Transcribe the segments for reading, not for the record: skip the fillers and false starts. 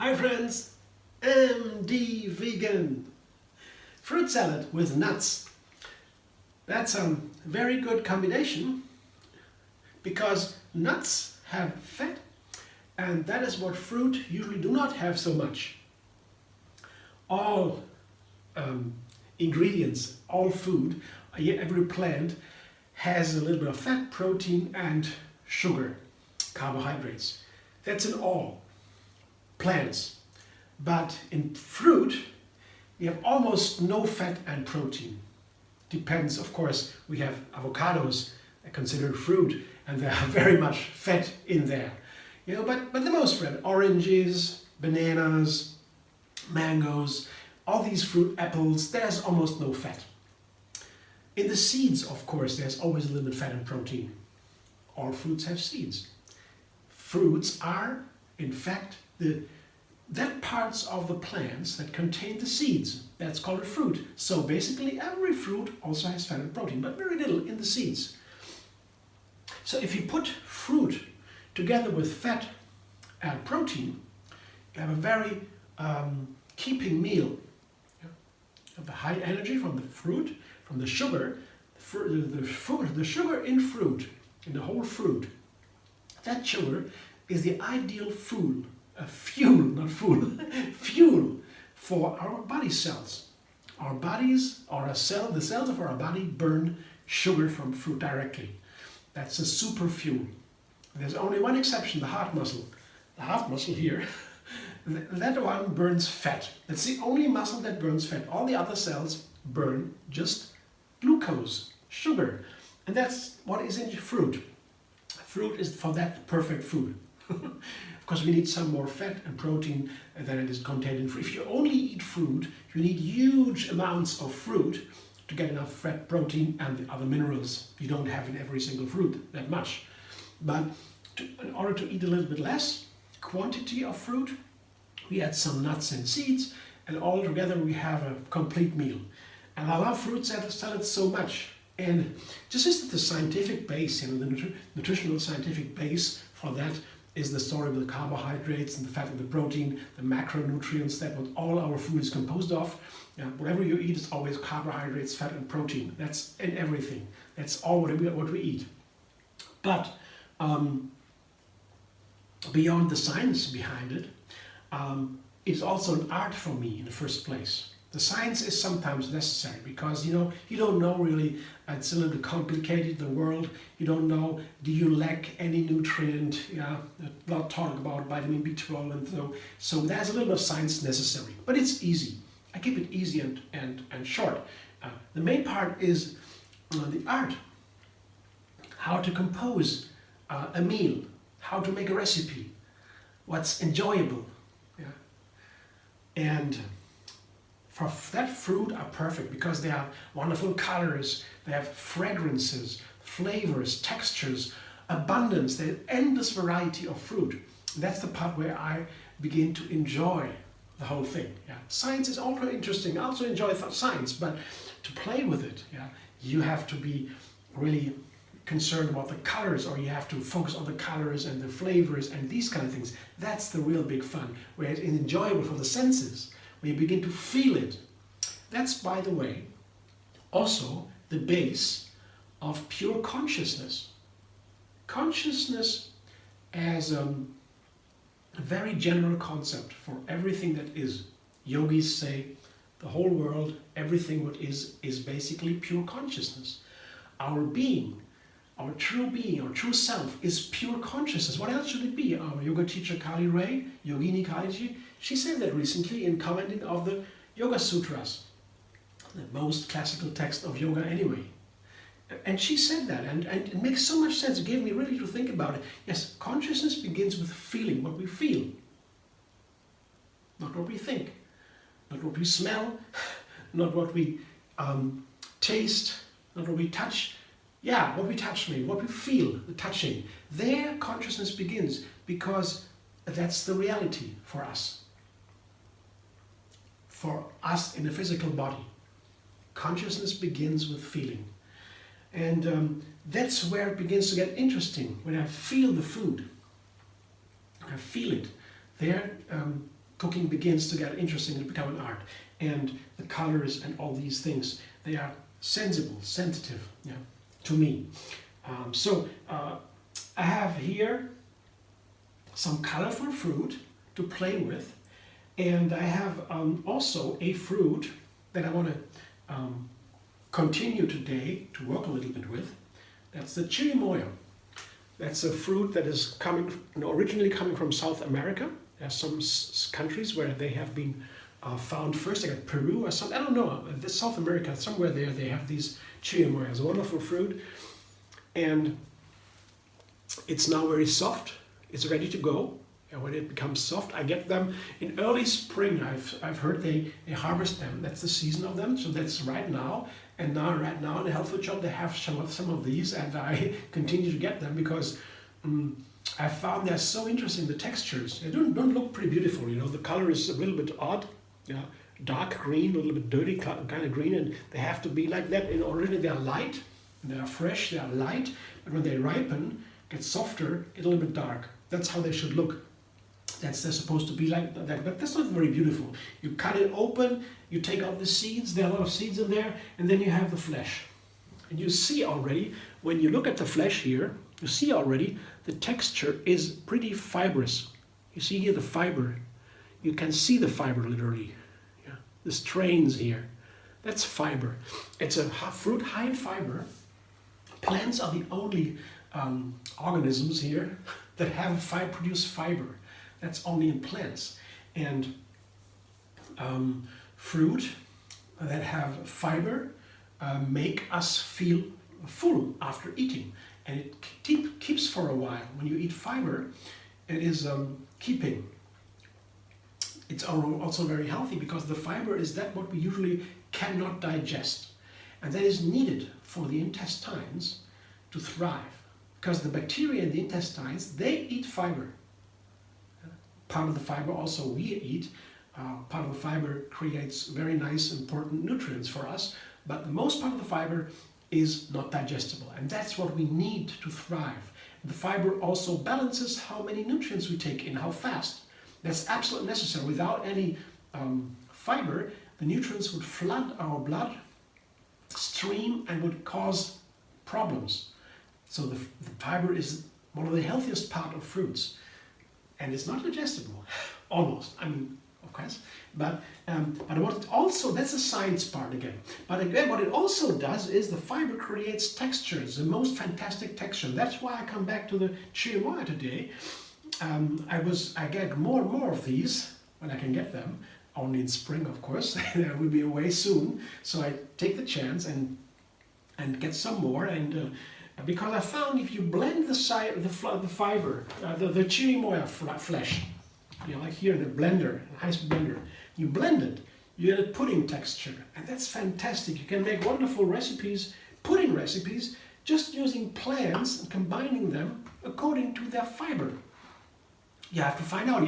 Hi friends, MD Vegan. Fruit salad with nuts. That's a very good combination because nuts have fat and that is what fruit usually do not have so much. All ingredients, all food, every plant has a little bit of fat, protein and sugar, carbohydrates. That's in all plants. But in fruit, we have almost no fat and protein. Depends, of course, we have avocados considered fruit and there are very much fat in there. But the most fat, oranges, bananas, mangoes, all these fruit, apples, there's almost no fat. In the seeds, of course, there's always a little bit of fat and protein. All fruits have seeds. Fruits are, in fact, that parts of the plants that contain the seeds. That's called a fruit. So basically every fruit also has fat and protein, but very little in the seeds. So if you put fruit together with fat and protein, you have a very keeping meal. You have a high energy from the fruit, from the sugar, the sugar in fruit, in the whole fruit. That sugar is the ideal fuel for our body cells. Our bodies, the cells of our body burn sugar from fruit directly. That's a super fuel. There's only one exception, the heart muscle. The heart muscle here, that one burns fat. That's the only muscle that burns fat. All the other cells burn just glucose, sugar. And that's what is in fruit. Fruit is for that perfect food. Of course, we need some more fat and protein than it is contained in fruit. If you only eat fruit, you need huge amounts of fruit to get enough fat, protein and the other minerals. You don't have in every single fruit that much. But in order to eat a little bit less quantity of fruit, we add some nuts and seeds, and all together we have a complete meal. And I love fruit salads so much. And just as the scientific base, the nutritional scientific base for that is the story with the carbohydrates and the fat and the protein, the macronutrients, that what all our food is composed of. Whatever you eat is always carbohydrates, fat and protein. That's in everything. That's all what we eat. But beyond the science behind it, it's also an art for me in the first place. The science is sometimes necessary because you don't know really, it's a little bit complicated, the world. You don't know, do you lack any nutrient? A lot talk about vitamin B12 and so there's a little bit of science necessary, but it's easy. I keep it easy and short. The main part is the art. How to compose a meal, how to make a recipe, what's enjoyable. And for that fruit are perfect because they have wonderful colors, they have fragrances, flavors, textures, abundance, there's endless variety of fruit. And that's the part where I begin to enjoy the whole thing. Science is also interesting, I also enjoy science, but to play with it, you have to be really concerned about the colors, or you have to focus on the colors and the flavors and these kind of things. That's the real big fun, where it's enjoyable for the senses. When you begin to feel it. That's, by the way, also the base of pure consciousness. Consciousness as a very general concept for everything that is. Yogis say the whole world, everything what is basically pure consciousness. Our being, our true self is pure consciousness. What else should it be? Our yoga teacher Kali Ray, Yogini Kali, she said that recently in commenting of the Yoga Sutras, the most classical text of yoga anyway. And she said that, and it makes so much sense. It gave me really to think about it. Yes, consciousness begins with feeling, what we feel. Not what we think, not what we smell, not what we taste, not what we touch. What we touch maybe, what we feel, the touching. There consciousness begins because that's the reality for us. For us in a physical body. Consciousness begins with feeling. And that's where it begins to get interesting. When I feel the food, I feel it. There cooking begins to get interesting and become an art. And the colors and all these things, they are sensitive, yeah, to me. I have here some colorful fruit to play with, and I have also a fruit that I want to continue today to work a little bit with. That's the cherimoya. That's a fruit that is originally coming from South America. There are some countries where they have been found first, like Peru or something. I don't know. South America, somewhere there, they have these cherimoyas, a wonderful fruit, and it's now very soft. It's ready to go. And when it becomes soft, I get them in early spring. I've heard they harvest them. That's the season of them. So that's right now. And right now in the health food shop, they have some of these, and I continue to get them because I found they're so interesting. The textures, they don't look pretty beautiful. You know, the color is a little bit odd. Yeah, dark green, a little bit dirty kind of green, and they have to be like that. And originally they are light, they are fresh, they are light, but when they ripen, get softer, get a little bit dark. That's how they should look. They're supposed to be like that, but that's not very beautiful. You cut it open, you take out the seeds, there are a lot of seeds in there, and then you have the flesh. And you see already, when you look at the flesh here, you see already the texture is pretty fibrous. You see here the fiber. You can see the fiber literally. Yeah. The strains here. That's fiber. It's a fruit high in fiber. Plants are the only organisms here that have produce fiber. That's only in plants. And fruit that have fiber make us feel full after eating. And it keeps for a while. When you eat fiber, it is keeping. It's also very healthy because the fiber is that what we usually cannot digest. And that is needed for the intestines to thrive. Because the bacteria in the intestines, they eat fiber. Part of the fiber also we eat. Part of the fiber creates very nice, important nutrients for us. But the most part of the fiber is not digestible. And that's what we need to thrive. The fiber also balances how many nutrients we take in, how fast. That's absolutely necessary. Without any fiber, the nutrients would flood our blood stream and would cause problems. So the fiber is one of the healthiest part of fruits. And it's not digestible, almost. I mean, of course. But what it also, that's the science part again. But again, what it also does is the fiber creates textures, the most fantastic texture. That's why I come back to the cherimoya today. I get more and more of these when I can get them, only in spring, of course. I will be away soon, so I take the chance and get some more. And because I found if you blend the fiber, the cherimoya flesh, you know, like here in a blender, a high-speed blender, you blend it, you get a pudding texture, and that's fantastic. You can make wonderful recipes, pudding recipes, just using plants and combining them according to their fiber. You have to find out.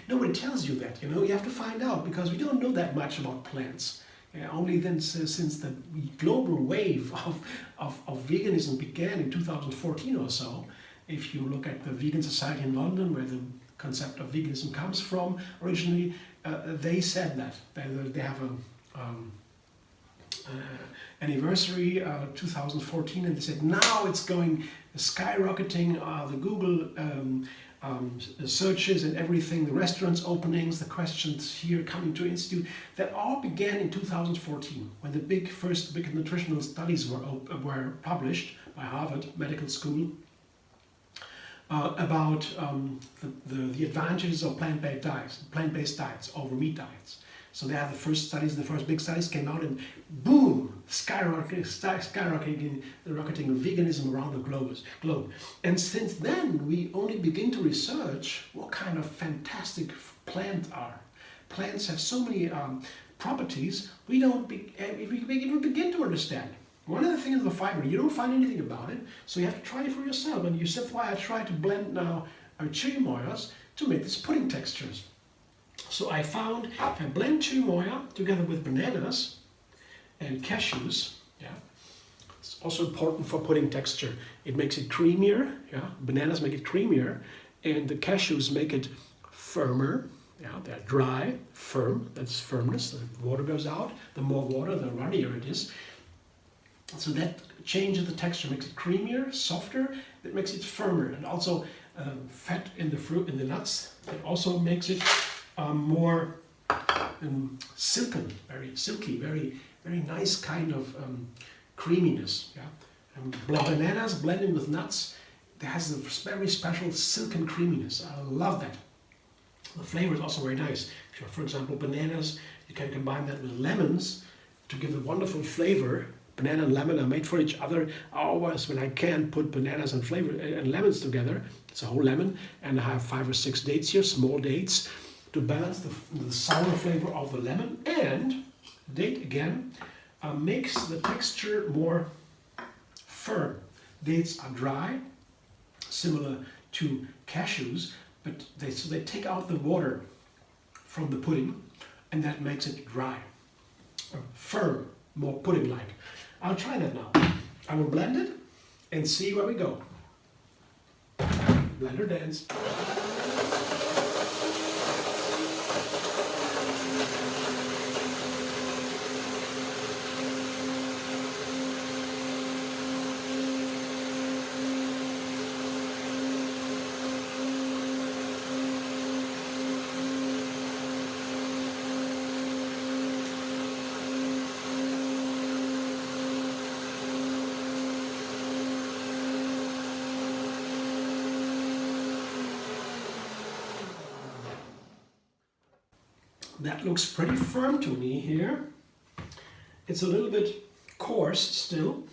Nobody tells you that, you know. You have to find out because we don't know that much about plants. Only then, since the global wave of veganism began in 2014 or so, if you look at the Vegan Society in London, where the concept of veganism comes from, originally they said that. They have an anniversary, 2014, and they said now it's going skyrocketing, the Google searches and everything, the restaurants openings, the questions here coming to institute, that all began in 2014 when the first big nutritional studies were published by Harvard Medical School about the advantages of plant-based diets over meat diets. So they had the first big studies came out, and boom, skyrocketing veganism around the globe. And since then, we only begin to research what kind of fantastic plants are. Plants have so many properties we don't even begin to understand. One of the things is the fiber. You don't find anything about it, so you have to try it for yourself. And that's why I try to blend now our cherimoyas to make these pudding textures. So I found if I blend cherimoya together with bananas and cashews, yeah, it's also important for pudding texture. It makes it creamier, yeah. Bananas make it creamier, and the cashews make it firmer, Yeah, they're dry, firm, that's firmness. The water goes out, the more water, the runnier it is. So that changes the texture, makes it creamier, softer, that makes it firmer. And also fat in the fruit, in the nuts, it also makes it more silken, very silky, very, very nice kind of creaminess. Yeah? Bananas blended with nuts, it has a very special silken creaminess. I love that. The flavor is also very nice. For example, bananas, you can combine that with lemons to give a wonderful flavor. Banana and lemon are made for each other. Always, when I can, put bananas and lemons together. It's a whole lemon, and I have 5 or 6 dates here, small dates, to balance the sour flavor of the lemon. And date again makes the texture more firm. Dates are dry, similar to cashews, but they take out the water from the pudding, and that makes it dry, firm, more pudding-like. I'll try that now. I will blend it and see where we go. Blender dance. That looks pretty firm to me here. It's a little bit coarse still,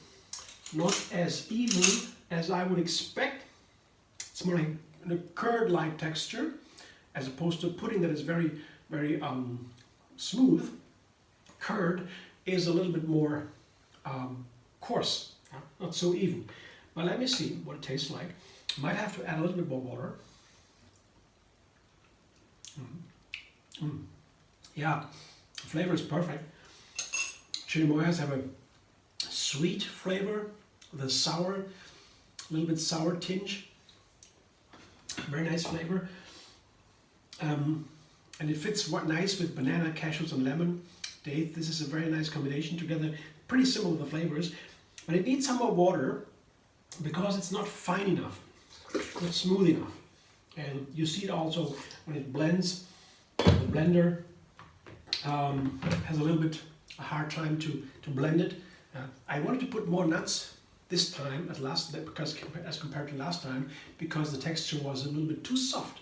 not as even as I would expect. It's more like a curd-like texture, as opposed to pudding that is very, very smooth. Curd is a little bit more coarse, not so even. But let me see what it tastes like. Might have to add a little bit more water. Yeah, the flavor is perfect. Cherimoyas have a sweet flavor, with a sour, a little bit sour tinge. Very nice flavor. And it fits nice with banana, cashews, and lemon. Date. This is a very nice combination together. Pretty similar the flavors, but it needs some more water because it's not fine enough, not smooth enough. And you see it also when it blends. The blender has a little bit a hard time to blend it. I wanted to put more nuts this time as compared to last time, because the texture was a little bit too soft.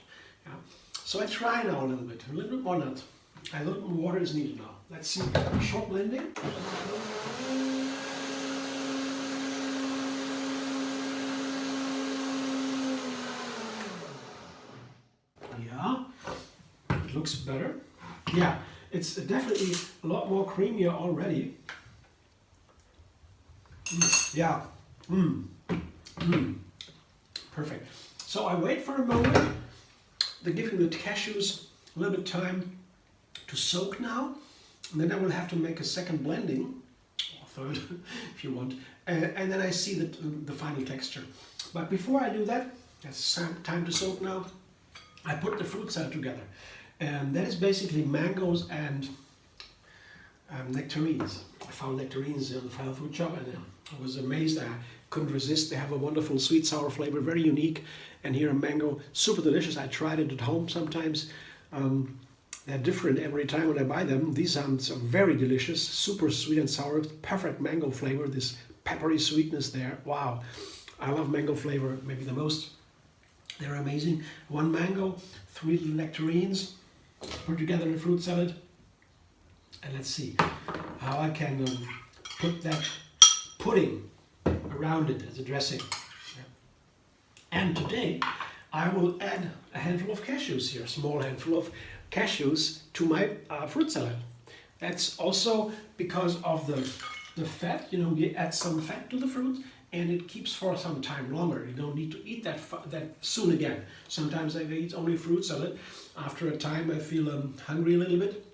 So I try now a little bit more nut. A little more water is needed now. Let's see, short blending. Yeah, it looks better. Yeah, it's definitely a lot more creamier already. Yeah, perfect. So I wait for a moment, giving the cashews a little bit of time to soak now, and then I will have to make a second blending, or third if you want, and then I see the final texture. But before I do that, it's time to soak now. I put the fruit salad together, and that is basically mangoes and nectarines. I found nectarines in the health food shop, and I was amazed. I couldn't resist. They have a wonderful sweet sour flavor, very unique. And here a mango, super delicious. I tried it at home sometimes. They're different every time when I buy them. These are very delicious, super sweet and sour, perfect mango flavor. This peppery sweetness there. Wow, I love mango flavor maybe the most. They're amazing. 1 mango, 3 little nectarines, put together in a fruit salad. And let's see how I can put that pudding around it as a dressing. And today I will add a handful of cashews here, a small handful of cashews to my fruit salad. That's also because of the fat. You know, you add some fat to the fruit, and it keeps for some time longer. You don't need to eat that soon again. Sometimes I eat only fruit salad. After a time I feel hungry a little bit.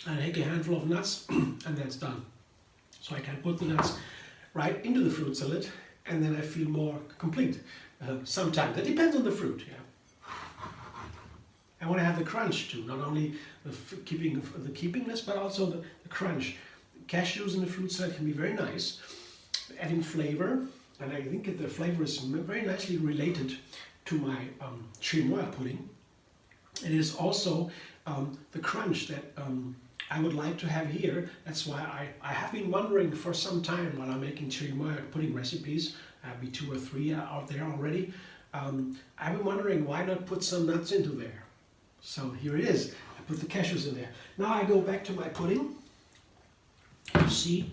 I take a handful of nuts and that's done. So I can put the nuts right into the fruit salad, and then I feel more complete. Sometimes that depends on the fruit. Yeah. I want to have the crunch too, not only the keepingness, but also the crunch. Cashews in the fruit salad can be very nice, adding flavor, and I think the flavor is very nicely related to my cherimoya pudding. It is also the crunch that I would like to have here. That's why I have been wondering for some time while I'm making cherimoya pudding recipes. I'll be 2 or 3 out there already. I've been wondering why not put some nuts into there. So here it is. I put the cashews in there. Now I go back to my pudding. You see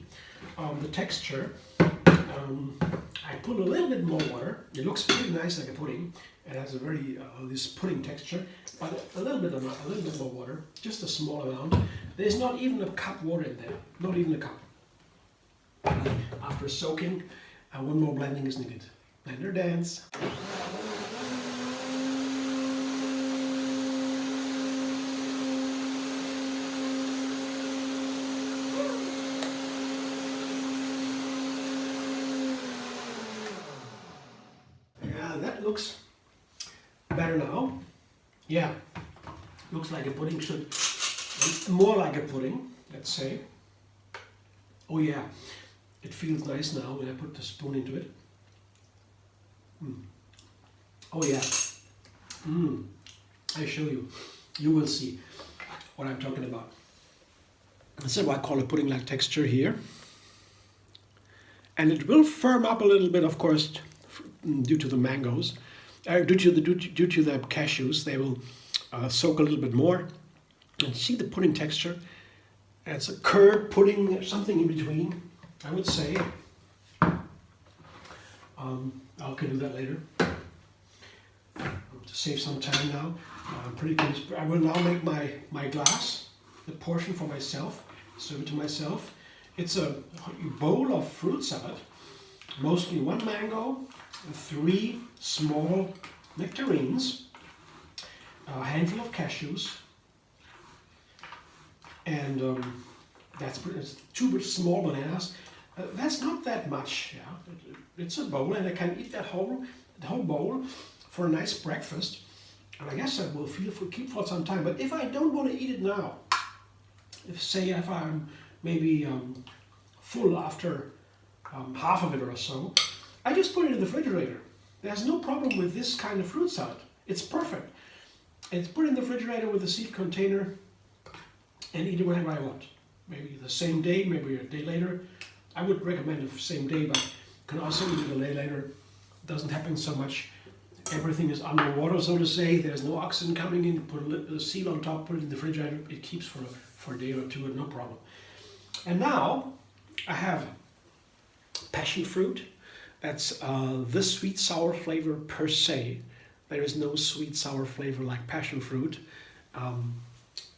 the texture. I put a little bit more water. It looks pretty nice like a pudding. It has a very this pudding texture, but a little bit more water, just a small amount. There's not even a cup water in there, not even a cup. After soaking, one more blending is needed. Blender dance. Yeah, that looks better now. Yeah, looks like a pudding should, more like a pudding, let's say. Oh yeah, it feels nice now when I put the spoon into it. Oh yeah, I show you. You will see what I'm talking about. This is what I call a pudding-like texture here. And it will firm up a little bit, of course, due to the mangoes. Due to the cashews, they will soak a little bit more. And see the pudding texture? It's a curd pudding, something in between, I would say. I can do that later. To save some time now. Pretty close. I will now make my glass, the portion for myself, serve it to myself. It's a bowl of fruit salad, mostly 1 mango, 3 small nectarines, a handful of cashews, and that's 2 small bananas. That's not that much. Yeah, it's a bowl, and I can eat that whole bowl for a nice breakfast. And I guess I will keep for some time. But if I don't want to eat it now, if I'm maybe full after half of it or so, I just put it in the refrigerator. There's no problem with this kind of fruit salad. It's perfect. It's put in the refrigerator with a seed container and eat it whenever I want. Maybe the same day, maybe a day later. I would recommend the same day, but can also eat it a day later. It doesn't happen so much. Everything is underwater, so to say. There's no oxygen coming in. Put a seal on top, put it in the refrigerator. It keeps for a day or 2, no problem. And now I have passion fruit. That's the sweet sour flavor per se. There is no sweet sour flavor like passion fruit.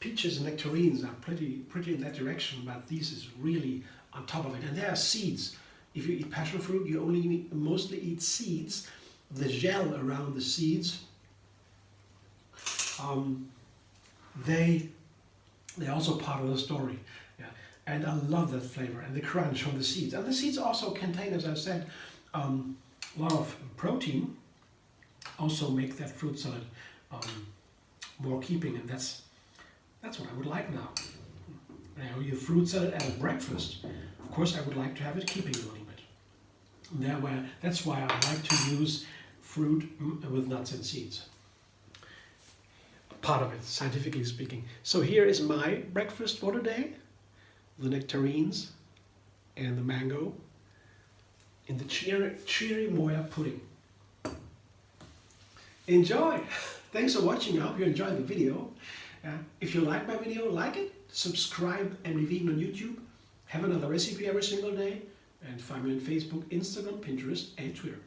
Peaches and nectarines are pretty in that direction, but this is really on top of it. And there are seeds. If you eat passion fruit, you mostly eat seeds. The gel around the seeds, they're also part of the story. Yeah. And I love that flavor and the crunch from the seeds. And the seeds also contain, as I said, a lot of protein. Also make that fruit salad more keeping, and that's what I would like now. Now your fruit salad at a breakfast, of course I would like to have it keeping a little bit. That's why I like to use fruit with nuts and seeds. Part of it, scientifically speaking. So here is my breakfast for today. The nectarines and the mango in the cherimoya pudding. Enjoy! Thanks for watching. I hope you enjoyed the video. If you like my video, like it, subscribe and be vegan on YouTube. Have another recipe every single day. And find me on Facebook, Instagram, Pinterest, and Twitter.